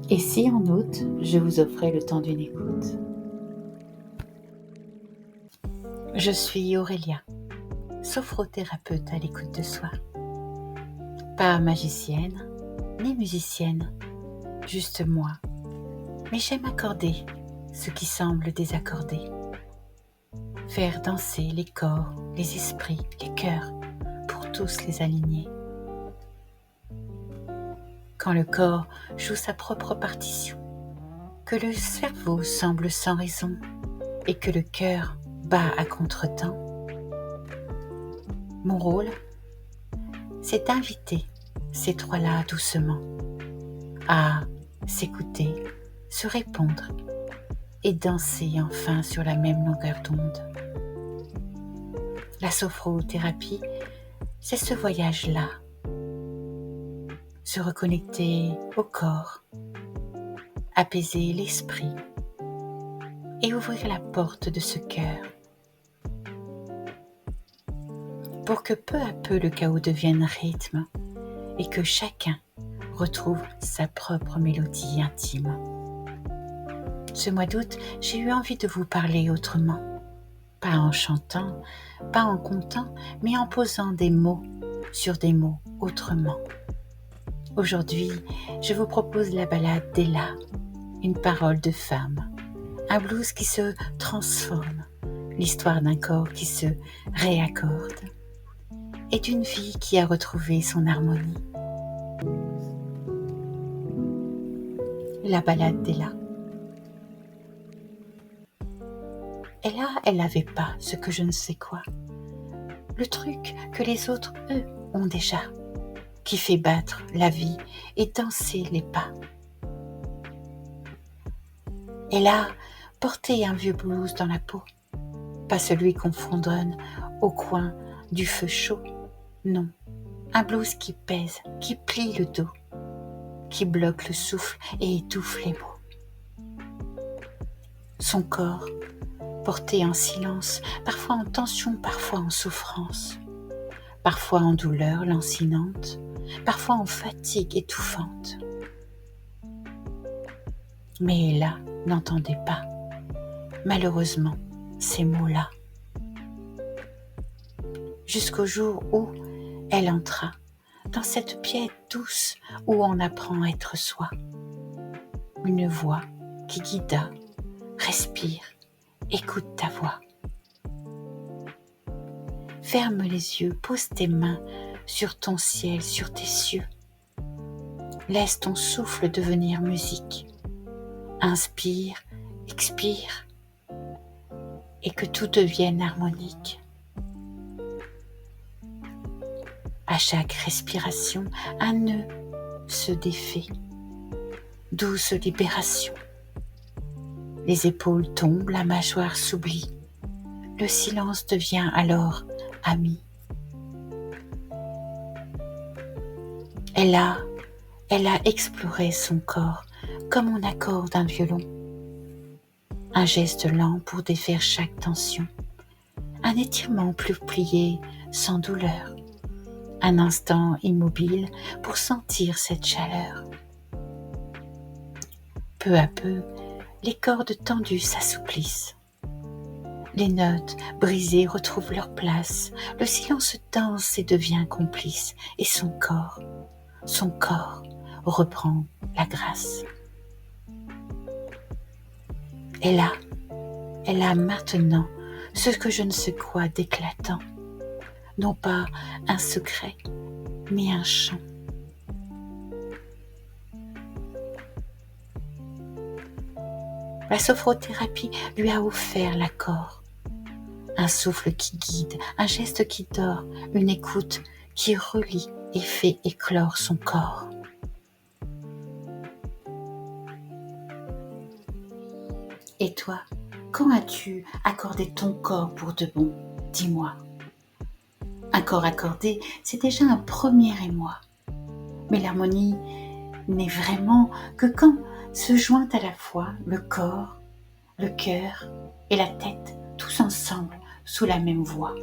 Et si en août, je vous offrais le temps d'une écoute? Je suis Aurélia, sophrothérapeute à l'écoute de soi. Pas magicienne, ni musicienne, juste moi. Mais j'aime accorder ce qui semble désaccordé. Faire danser les corps, les esprits, les cœurs, pour tous les aligner. Quand le corps joue sa propre partition, que le cerveau semble sans raison et que le cœur bat à contretemps, mon rôle, c'est d'inviter ces trois-là doucement à s'écouter, se répondre et danser enfin sur la même longueur d'onde. La sophrothérapie, c'est ce voyage-là. Se reconnecter au corps, apaiser l'esprit et ouvrir la porte de ce cœur pour que peu à peu le chaos devienne rythme et que chacun retrouve sa propre mélodie intime. Ce mois d'août, j'ai eu envie de vous parler autrement, pas en chantant, pas en comptant, mais en posant des mots sur des mots autrement. Aujourd'hui, je vous propose la ballade d'Ella, une parole de femme, un blues qui se transforme, l'histoire d'un corps qui se réaccorde et d'une vie qui a retrouvé son harmonie. La ballade d'Ella. Ella, elle n'avait pas ce que je ne sais quoi, le truc que les autres, eux, ont déjà, qui fait battre la vie et danser les pas. Ella portait un vieux blues dans la peau, pas celui qu'on fredonne au coin du feu chaud, non, un blues qui pèse, qui plie le dos, qui bloque le souffle et étouffe les mots. Son corps, porté en silence, parfois en tension, parfois en souffrance, parfois en douleur lancinante, parfois en fatigue étouffante. Mais Ella n'entendait pas, malheureusement, ces mots-là. Jusqu'au jour où elle entra dans cette pièce douce où on apprend à être soi. Une voix qui guida, respire, écoute ta voix. Ferme les yeux, pose tes mains sur ton ciel, sur tes cieux. Laisse ton souffle devenir musique. Inspire, expire, et que tout devienne harmonique. À chaque respiration, un nœud se défait. Douce libération. Les épaules tombent, la mâchoire s'oublie. Le silence devient alors ami. Elle a exploré son corps comme on accorde un violon. Un geste lent pour défaire chaque tension. Un étirement plus plié sans douleur. Un instant immobile pour sentir cette chaleur. Peu à peu, les cordes tendues s'assouplissent. Les notes brisées retrouvent leur place. Le silence danse et devient complice. Et son corps reprend la grâce. Elle a maintenant ce que je ne sais quoi d'éclatant. Non pas un secret, mais un chant. La sophrothérapie lui a offert l'accord. Un souffle qui guide, un geste qui dort, une écoute qui relie et fait éclore son corps. Et toi, quand as-tu accordé ton corps pour de bon? Dis-moi. Un corps accordé, c'est déjà un premier émoi. Mais l'harmonie n'est vraiment que quand se joint à la fois le corps, le cœur et la tête, tous ensemble, sous la même voix.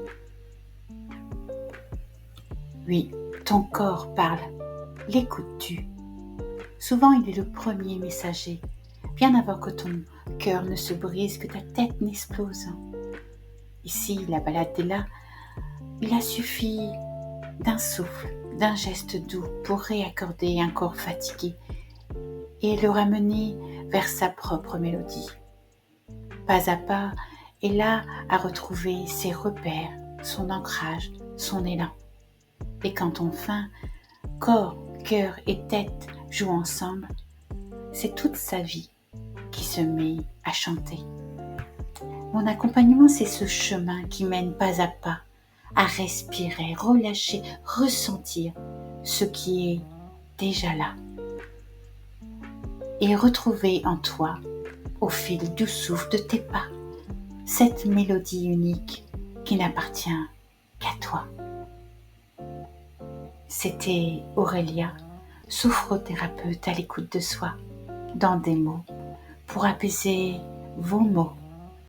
Oui, ton corps parle, l'écoutes-tu? Souvent, il est le premier messager, bien avant que ton cœur ne se brise, que ta tête n'explose. Ici, la balade est là. Il a suffi d'un souffle, d'un geste doux pour réaccorder un corps fatigué et le ramener vers sa propre mélodie. Pas à pas, est là à retrouver ses repères, son ancrage, son élan. Et quand enfin, corps, cœur et tête jouent ensemble, c'est toute sa vie qui se met à chanter. Mon accompagnement, c'est ce chemin qui mène pas à pas à respirer, relâcher, ressentir ce qui est déjà là. Et retrouver en toi, au fil du souffle de tes pas, cette mélodie unique qui n'appartient qu'à toi. C'était Aurélia, sophrothérapeute à l'écoute de soi, dans des mots, pour apaiser vos mots